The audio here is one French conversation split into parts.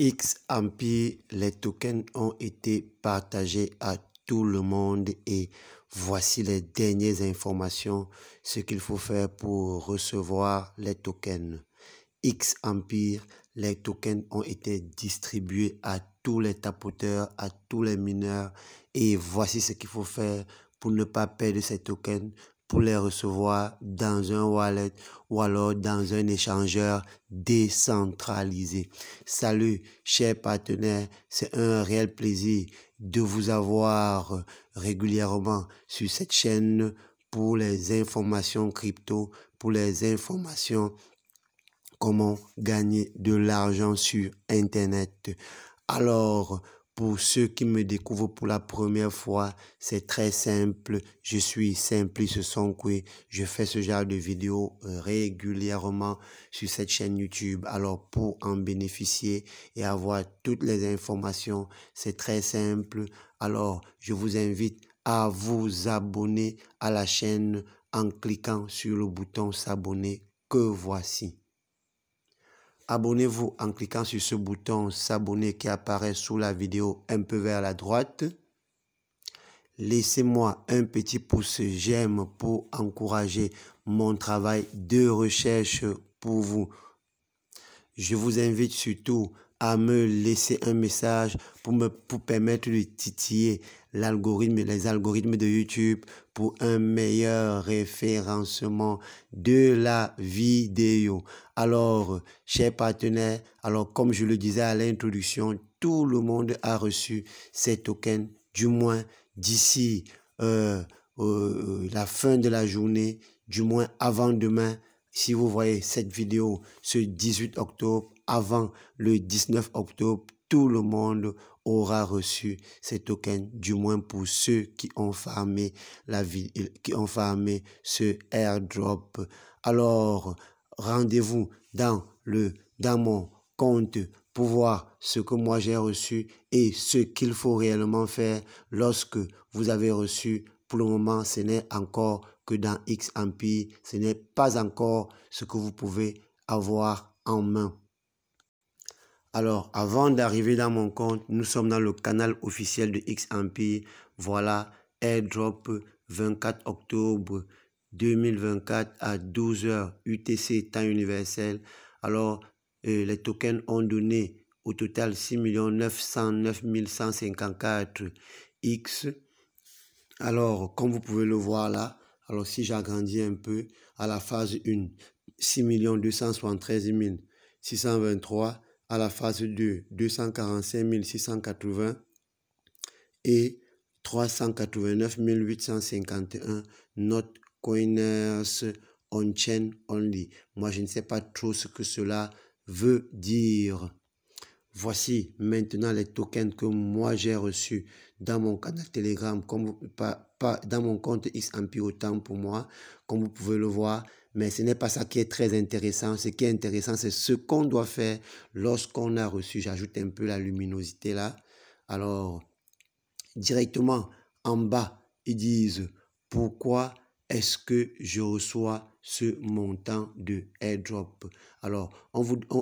X-Empire, les tokens ont été partagés à tout le monde et voici les dernières informations, ce qu'il faut faire pour recevoir les tokens. X-Empire, les tokens ont été distribués à tous les tapoteurs, à tous les mineurs et voici ce qu'il faut faire pour ne pas perdre ces tokens, pour les recevoir dans un wallet ou alors dans un échangeur décentralisé. Salut, chers partenaires, c'est un réel plaisir de vous avoir régulièrement sur cette chaîne pour les informations crypto, pour les informations comment gagner de l'argent sur Internet. Alors, pour ceux qui me découvrent pour la première fois, c'est très simple. Je suis Simplice Sonkwe. Je fais ce genre de vidéos régulièrement sur cette chaîne YouTube. Alors, pour en bénéficier et avoir toutes les informations, c'est très simple. Alors, je vous invite à vous abonner à la chaîne en cliquant sur le bouton s'abonner que voici. Abonnez-vous en cliquant sur ce bouton s'abonner qui apparaît sous la vidéo un peu vers la droite. Laissez-moi un petit pouce j'aime pour encourager mon travail de recherche pour vous. Je vous invite surtout à me laisser un message pour permettre de titiller les algorithmes de YouTube pour un meilleur référencement de la vidéo. Alors, chers partenaires, alors comme je le disais à l'introduction, tout le monde a reçu ces tokens, du moins d'ici la fin de la journée, du moins avant demain. Si vous voyez cette vidéo ce 18 octobre, avant le 19 octobre, tout le monde aura reçu ces tokens, du moins pour ceux qui ont farmé ce airdrop. Alors, rendez-vous dans mon compte pour voir ce que moi j'ai reçu et ce qu'il faut réellement faire lorsque vous avez reçu. Pour le moment, ce n'est encore que dans X-Empire, ce n'est pas encore ce que vous pouvez avoir en main. Alors, avant d'arriver dans mon compte, nous sommes dans le canal officiel de X-Empire. Voilà, airdrop 24 octobre 2024 à 12h UTC, temps universel. Alors, les tokens ont donné au total 6 909 154 X. Alors, comme vous pouvez le voir là, alors si j'agrandis un peu, à la phase 1, 6 273 623, à la phase 2, 245 680 et 389 851 not coiners on-chain only. Moi, je ne sais pas trop ce que cela veut dire. Voici maintenant les tokens que moi j'ai reçus dans mon canal Telegram, comme pas dans mon compte X-Empire autant pour moi, comme vous pouvez le voir. Mais ce n'est pas ça qui est très intéressant. Ce qui est intéressant, c'est ce qu'on doit faire lorsqu'on a reçu. J'ajoute un peu la luminosité là. Alors, directement en bas, ils disent pourquoi est-ce que je reçois ce montant de airdrop. Alors,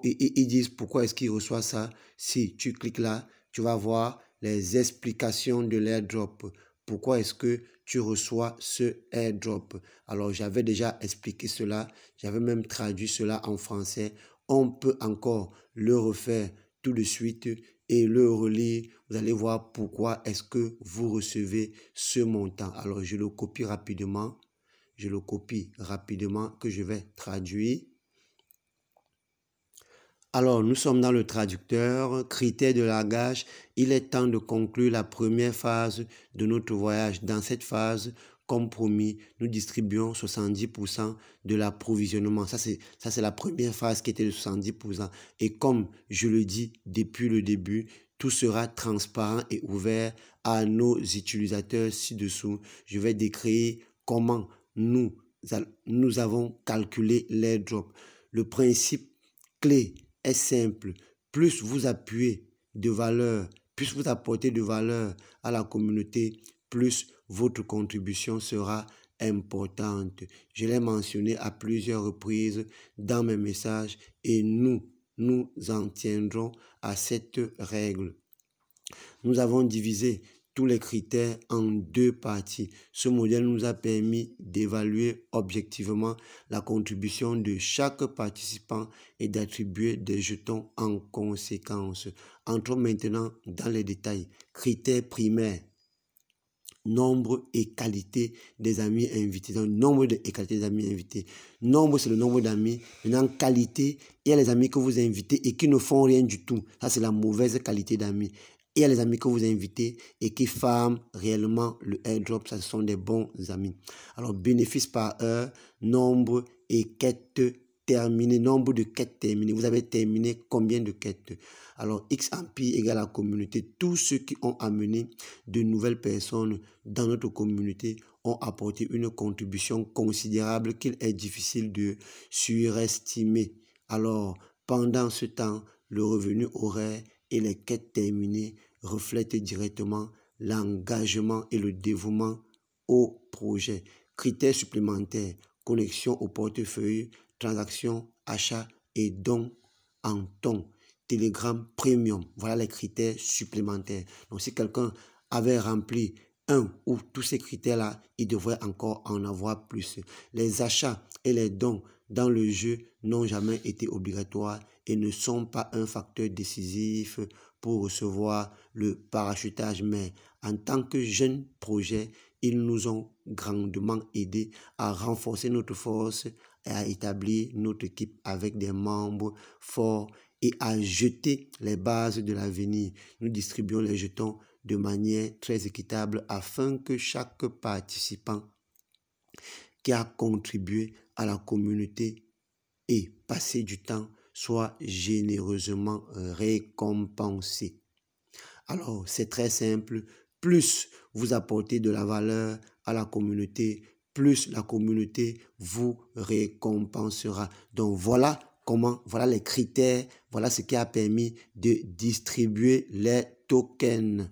ils disent pourquoi est-ce qu'ils reçoivent ça. Si tu cliques là, tu vas voir les explications de l'airdrop. Pourquoi est-ce que tu reçois ce airdrop? Alors, j'avais déjà expliqué cela. J'avais même traduit cela en français. On peut encore le refaire tout de suite et le relire. Vous allez voir pourquoi est-ce que vous recevez ce montant. Alors, je le copie rapidement. Que je vais traduire. Alors, nous sommes dans le traducteur, critères de langage. Il est temps de conclure la première phase de notre voyage. Dans cette phase, comme promis, nous distribuons 70% de l'approvisionnement. Ça, c'est la première phase qui était de 70%. Et comme je le dis depuis le début, tout sera transparent et ouvert à nos utilisateurs ci-dessous. Je vais décrire comment nous avons calculé l'airdrop. Le principe clé est simple. Plus vous appuyez de valeur, plus vous apportez de valeur à la communauté, plus votre contribution sera importante. Je l'ai mentionné à plusieurs reprises dans mes messages et nous nous en tiendrons à cette règle. Nous avons divisé tous les critères en 2 parties. Ce modèle nous a permis d'évaluer objectivement la contribution de chaque participant et d'attribuer des jetons en conséquence. Entrons maintenant dans les détails. Critères primaires. Nombre et qualité des amis invités. Donc, nombre et qualité des amis invités. Nombre, c'est le nombre d'amis. Maintenant, qualité, il y a les amis que vous invitez et qui ne font rien du tout. Ça, c'est la mauvaise qualité d'amis. Il y a les amis que vous invitez et qui farment réellement le airdrop. Ça, ce sont des bons amis. Alors, bénéfice par heure, nombre et quête terminée, nombre de quêtes terminées. Vous avez terminé combien de quêtes? Alors, XMP égale la communauté. Tous ceux qui ont amené de nouvelles personnes dans notre communauté ont apporté une contribution considérable qu'il est difficile de surestimer. Alors, pendant ce temps, le revenu horaire et les quêtes terminées reflètent directement l'engagement et le dévouement au projet. Critères supplémentaires, connexion au portefeuille, transactions, achats et dons en ton. Telegram Premium, voilà les critères supplémentaires. Donc, si quelqu'un avait rempli un ou tous ces critères-là, il devrait encore en avoir plus. Les achats et les dons dans le jeu n'ont jamais été obligatoires et ne sont pas un facteur décisif pour recevoir le parachutage. Mais en tant que jeune projet, ils nous ont grandement aidés à renforcer notre force et à établir notre équipe avec des membres forts et à jeter les bases de l'avenir. Nous distribuons les jetons de manière très équitable afin que chaque participant qui a contribué à la communauté et passé du temps soit généreusement récompensé. Alors, c'est très simple. Plus vous apportez de la valeur à la communauté, plus la communauté vous récompensera. Donc, voilà comment, voilà les critères, voilà ce qui a permis de distribuer les tokens.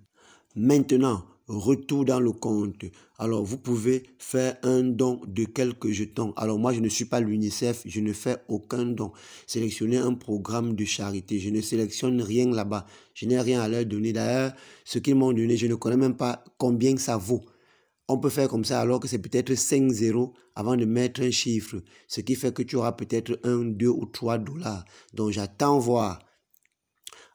Maintenant, retour dans le compte. Alors, vous pouvez faire un don de quelques jetons. Alors, moi, je ne suis pas l'UNICEF, je ne fais aucun don. Sélectionnez un programme de charité. Je ne sélectionne rien là-bas. Je n'ai rien à leur donner. D'ailleurs, ce qu'ils m'ont donné, je ne connais même pas combien ça vaut. On peut faire comme ça alors que c'est peut-être 5 zéros avant de mettre un chiffre. Ce qui fait que tu auras peut-être 1, 2 ou 3 dollars. Donc, j'attends voir.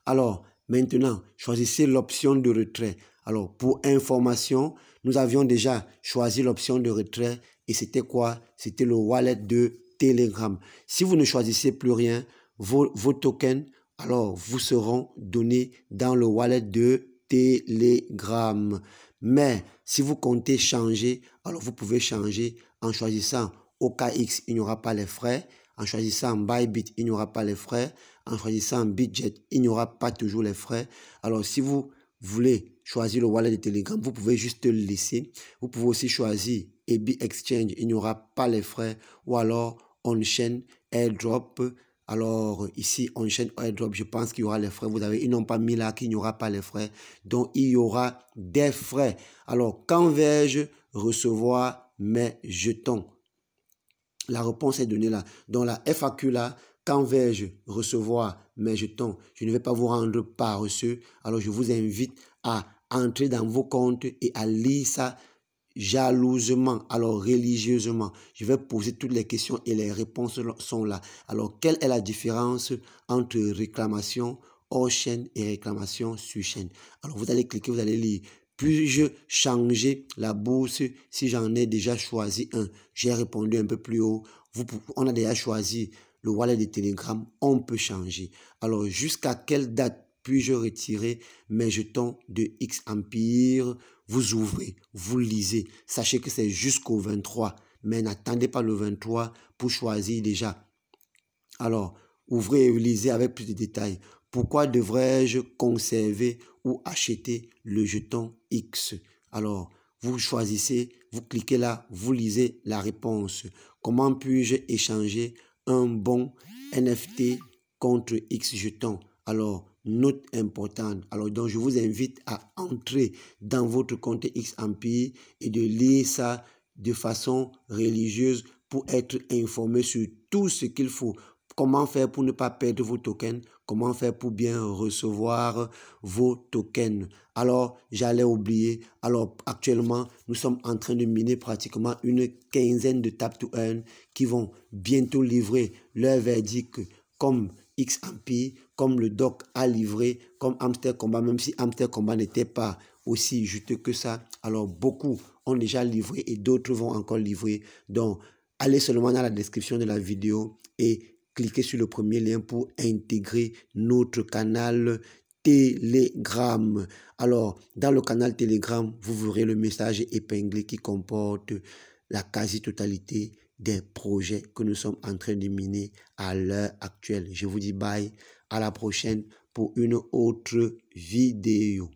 Alors, maintenant, choisissez l'option de retrait. Alors, pour information, nous avions déjà choisi l'option de retrait et c'était quoi? C'était le wallet de Telegram. Si vous ne choisissez plus rien, vos tokens, alors, vous seront donnés dans le wallet de Telegram. Mais si vous comptez changer, alors vous pouvez changer en choisissant OKX, il n'y aura pas les frais. En choisissant Bybit, il n'y aura pas les frais. En choisissant Bitget, il n'y aura pas toujours les frais. Alors, si vous voulez choisir le wallet de Telegram, vous pouvez juste le laisser. Vous pouvez aussi choisir EBI Exchange, il n'y aura pas les frais. Ou alors On-Chain Airdrop. Alors, ici, On-Chain Airdrop, je pense qu'il y aura les frais. Vous avez, ils n'ont pas mis là qu'il n'y aura pas les frais. Donc, il y aura des frais. Alors, quand vais-je recevoir mes jetons? La réponse est donnée là. Dans la FAQ là, quand vais-je recevoir mes jetons? Je ne vais pas vous rendre paresseux. Alors, je vous invite à entrer dans vos comptes et à lire ça jalousement, alors religieusement. Je vais poser toutes les questions et les réponses sont là. Alors, quelle est la différence entre réclamation hors chaîne et réclamation sur chaîne? Alors, vous allez cliquer, vous allez lire. Puis-je changer la bourse si j'en ai déjà choisi un? J'ai répondu un peu plus haut. On a déjà choisi le wallet de Telegram. On peut changer. Alors, jusqu'à quelle date puis-je retirer mes jetons de XEmpire? Vous ouvrez, vous lisez. Sachez que c'est jusqu'au 23. Mais n'attendez pas le 23 pour choisir déjà. Alors, ouvrez et lisez avec plus de détails. Pourquoi devrais-je conserver ou acheter le jeton X? Alors, vous choisissez, vous cliquez là, vous lisez la réponse. Comment puis-je échanger un bon NFT contre X jetons? Alors, note importante. Alors, donc, je vous invite à entrer dans votre compte XEmpire et de lire ça de façon religieuse pour être informé sur tout ce qu'il faut. comment faire pour ne pas perdre vos tokens, comment faire pour bien recevoir vos tokens. Alors, j'allais oublier. Alors, actuellement, nous sommes en train de miner pratiquement une quinzaine de Tap to Earn qui vont bientôt livrer leur verdict comme XMP, comme le doc a livré, comme Hamster Combat, même si Hamster Combat n'était pas aussi juteux que ça. Alors, beaucoup ont déjà livré et d'autres vont encore livrer. Donc, allez seulement dans la description de la vidéo et cliquez sur le premier lien pour intégrer notre canal Telegram. Alors, dans le canal Telegram, vous verrez le message épinglé qui comporte la quasi-totalité des projets que nous sommes en train de miner à l'heure actuelle. Je vous dis bye, à la prochaine pour une autre vidéo.